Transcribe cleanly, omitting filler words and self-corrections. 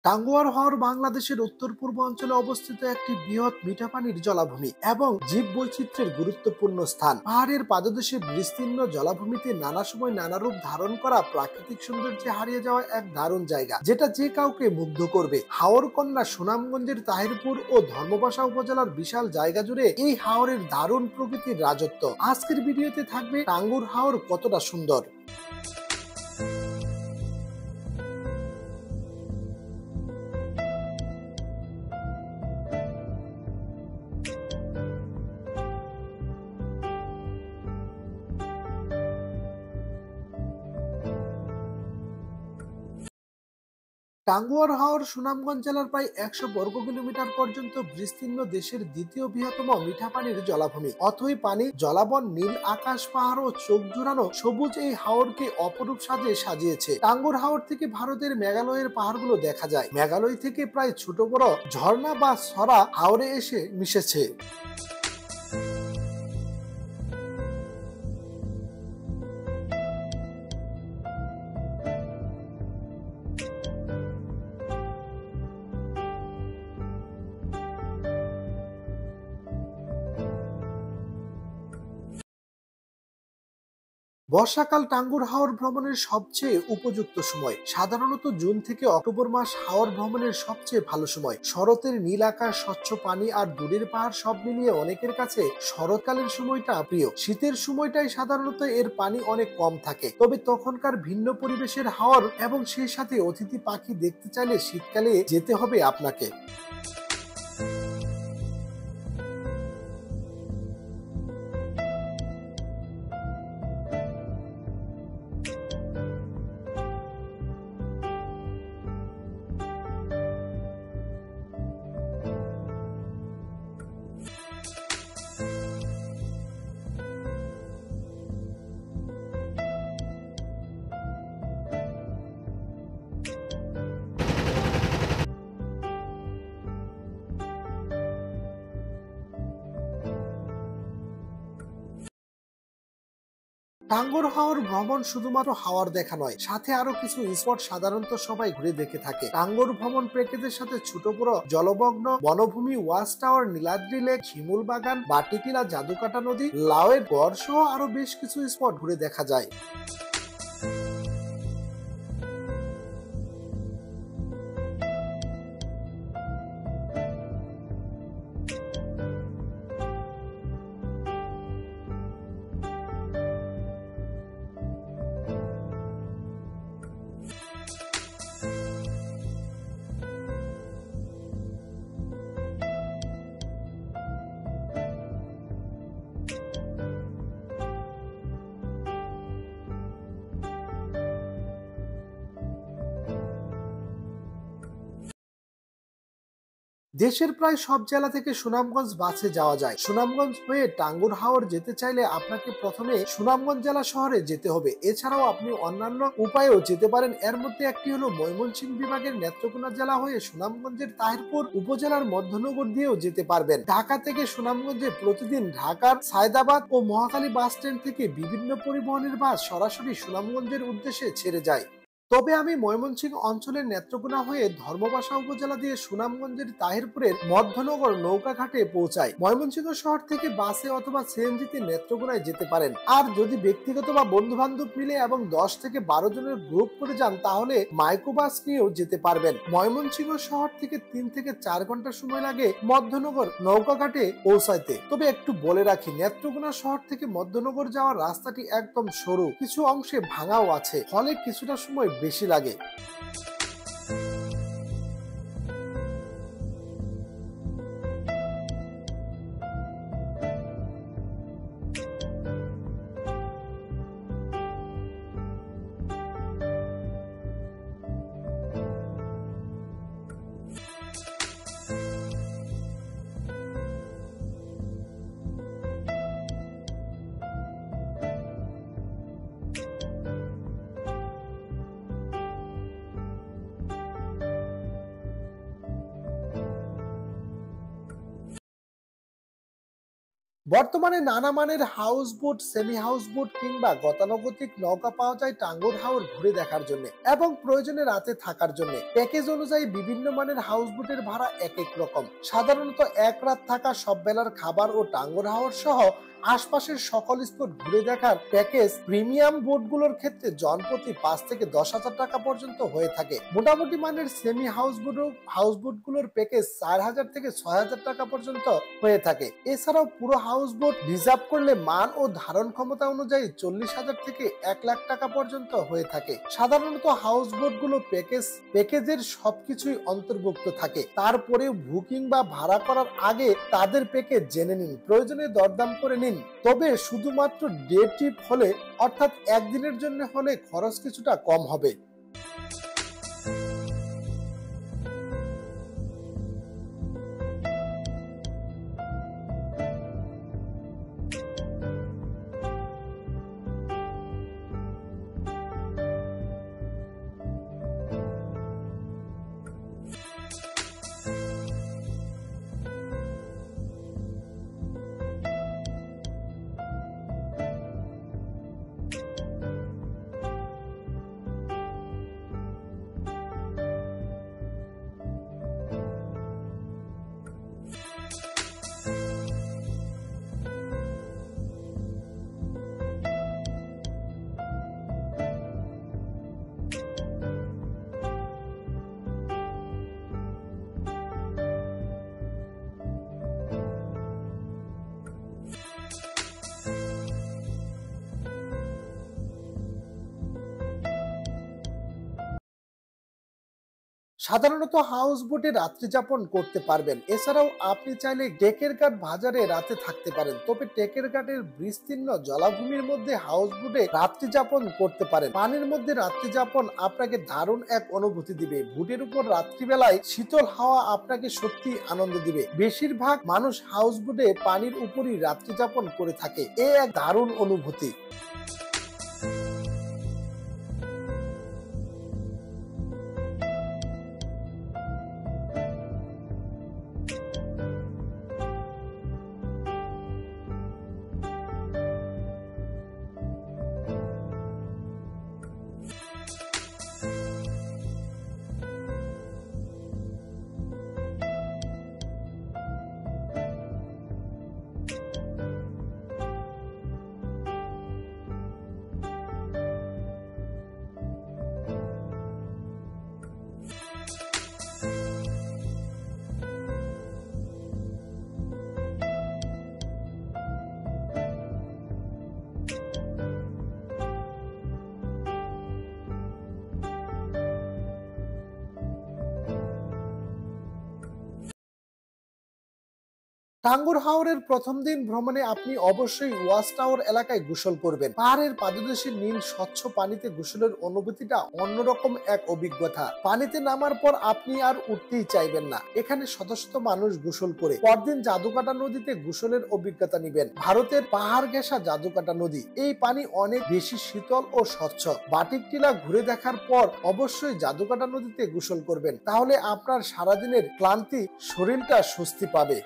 টাঙ্গুয়ার হাওর বাংলাদেশের উত্তর-পূর্ব অঞ্চলে অবস্থিত একটি বৃহৎ মিঠা পানির জলাভূমি এবং জীববৈচিত্র্যের গুরুত্বপূর্ণ স্থান। পাহাড়ের পাদদেশে বিস্তীর্ণ জলাভূমিতে নানা সময় নানা রূপ ধারণ করা প্রাকৃতিক সৌন্দর্যে হারিয়ে যাওয়া এক দারুণ জায়গা, যেটা যে কাউকে মুগ্ধ করবে। হাওর কন্যা সুনামগঞ্জের তাহিরপুর ও ধর্মপাশা উপজেলার বিশাল জায়গা জুড়ে এই হাওরের দারুণ প্রকৃতির রাজত্ব। আজকের ভিডিওতে থাকবে টাঙ্গুর হাওর কতটা সুন্দর। টাঙ্গুয়ার হাওর সুনামগঞ্জ জেলার প্রায় ১০০ বর্গ কিলোমিটার পর্যন্ত বিস্তীর্ণ দেশের দ্বিতীয় বৃহত্তম মিঠা পানির জলাভূমি। অথই পানি, জলাবন, নীল আকাশ, পাহাড় ও চোখ জুড়ানো সবুজ এই হাওরকে অপরূপ সাজে সাজিয়েছে। টাঙ্গুর হাওর থেকে ভারতের মেঘালয়ের পাহাড়গুলো দেখা যায়। মেঘালয় থেকে প্রায় ছোট বড় ঝর্ণা বা সরা হাওরে এসে মিশেছে। বর্ষাকাল টাঙ্গুর হাওর ভ্রমণের সবচেয়ে উপযুক্ত সময়। সাধারণত জুন থেকে অক্টোবর মাস হাওর ভ্রমণের সবচেয়ে ভালো সময়। শরতের নীল আকাশ, স্বচ্ছ পানি আর দূরের পাহাড় সব মিলিয়ে অনেকের কাছে শরৎকালের সময়টা প্রিয়। শীতের সময়টাই সাধারণত এর পানি অনেক কম থাকে, তবে তখনকার ভিন্ন পরিবেশের হাওর এবং সেই সাথে অতিথি পাখি দেখতে চাইলে শীতকালে যেতে হবে আপনাকে। টাঙ্গুর হাওর ভ্রমণ শুধুমাত্র হাওর দেখা নয়, সাথে আরো কিছু স্পট সাধারণত সবাই ঘুরে দেখে থাকে। টাঙ্গুর ভ্রমণ প্যাকেজের সাথে ছোট বড় জলমগ্ন বনভূমি, ওয়াচ টাওয়ার, নীলাদ্রি লেক, শিমুল বাগান, বাটিকিলা, জাদুকাটা নদী, লাউয়ের গড় সহ আরো বেশ কিছু স্পট ঘুরে দেখা যায়। দেশের প্রায় সব জেলা থেকে সুনামগঞ্জ বাসে যাওয়া যায়। সুনামগঞ্জ হয়ে টাঙ্গুর হাওর যেতে চাইলে আপনাকে প্রথমে সুনামগঞ্জ জেলা শহরে যেতে হবে। এছাড়াও আপনি অন্যান্য উপায়েও যেতে পারেন। এর মধ্যে একটি হলো ময়মনসিংহ বিভাগের নেত্রকোনা জেলা হয়ে সুনামগঞ্জের তাহিরপুর উপজেলার মধ্যনগর দিয়েও যেতে পারবেন। ঢাকা থেকে সুনামগঞ্জে প্রতিদিন ঢাকার সায়দাবাদ ও মহাখালী বাস স্ট্যান্ড থেকে বিভিন্ন পরিবহনের বাস সরাসরি সুনামগঞ্জের উদ্দেশ্যে ছেড়ে যায়। তবে আমি ময়মনসিংহ অঞ্চলের নেত্রকোনা হয়ে ধর্মপাশা উপজেলা দিয়ে সুনামগঞ্জের তাহিরপুরের মধ্যনগর নৌকাঘাটে পৌঁছাই। ময়মনসিংহ শহর থেকে বাসে অথবা সিএনজিতে নেত্রকোনায় যেতে পারেন। আর যদি ব্যক্তিগত বা বন্ধু বান্ধব মিলে এবং 10 থেকে 12 জনের গ্রুপ করে যান, তাহলে মাইক্রোবাস নিয়েও যেতে পারবেন। ময়মনসিংহ শহর থেকে 3 থেকে 4 ঘন্টা সময় লাগে মধ্যনগর নৌকাঘাটে পৌঁছাইতে। তবে একটু বলে রাখি, নেত্রকোনা শহর থেকে মধ্যনগর যাওয়ার রাস্তাটি একদম সরু, কিছু অংশে ভাঙাও আছে, ফলে কিছুটা সময় বেশি লাগে। বর্তমানে নানা মানের house boat, semi house boat কিংবা গতানুগতিক নৌকা পাওয়া যায় টাঙ্গুর হাওর ঘুরে দেখার জন্য এবং প্রয়োজনে রাতে থাকার জন্য। প্যাকেজ অনুযায়ী বিভিন্ন মানের হাউস বোটের ভাড়া এক এক রকম। সাধারণত এক রাত থাকা, সব বেলার খাবার ও টাঙ্গুর হাওর সহ আশপাশের সকল স্পট ঘুরে দেখার প্যাকেজ প্রিমিয়াম বোটগুলোর ক্ষেত্রে জনপ্রতি 5 থেকে 10,000 টাকা পর্যন্ত হয়ে থাকে। মোটামুটি মানের সেমি হাউস বোটগুলোর প্যাকেজ 4,000 থেকে 6,000 টাকা পর্যন্ত হয়ে থাকে। এছাড়াও পুরো হাউস বোট রিজার্ভ করলে মান ও ধারণ ক্ষমতা অনুযায়ী 40,000 থেকে 1 লাখ টাকা পর্যন্ত হয়ে থাকে। সাধারণত হাউস বোটগুলো প্যাকেজের সবকিছুই অন্তর্ভুক্ত থাকে। তারপরে বুকিং বা ভাড়া করার আগে তাদের প্যাকেজ জেনে নিন, প্রয়োজনে দরদাম করে নিন। তবে শুধুমাত্র ডে ট্রিপ হলে, অর্থাৎ একদিনের জন্য হলে খরচ কিছুটা কম হবে। সাধারণত হাউস বোটে রাত্রি যাপন করতে পারবেন। এছাড়াও আপনি চাইলে টেকের ঘাট বাজারে রাতে থাকতে পারেন। তবে টেকের ঘাটের বিস্তীর্ণ জলাভূমির মধ্যে হাউস বোটে রাত্রি যাপন করতে পারেন। পানির মধ্যে রাত্রি যাপন আপনাকে দারুণ এক অনুভূতি দিবে। বুটের উপর রাত্রিবেলায় শীতল হাওয়া আপনাকে সত্যি আনন্দ দিবে। বেশিরভাগ মানুষ হাউস বোটে পানির উপরই রাত্রি যাপন করে থাকে। এ এক দারুণ অনুভূতি। টাঙ্গুর হাওরের প্রথম দিন ভ্রমণে আপনি অবশ্যই ওয়াচ টাওয়ার এলাকায় গোসল করবেন। পাহাড়ের পাদদেশে নীল স্বচ্ছ পানিতে গোসলের অনুভূতিটা অন্যরকম এক অভিজ্ঞতা। পানিতে নামার পর আপনি আর উঠতেই চাইবেন না। এখানে শত শত মানুষ গোসল করে। পরদিন জাদুকাটা নদীতে গোসলের অভিজ্ঞতা নিবেন। ভারতের পাহাড় ঘেঁষা জাদুকাটা নদী, এই পানি অনেক বেশি শীতল ও স্বচ্ছ। বাটিক টিলা ঘুরে দেখার পর অবশ্যই জাদুকাটা নদীতে গোসল করবেন। তাহলে আপনার সারাদিনের ক্লান্তি শরীরটা স্বস্তি পাবে।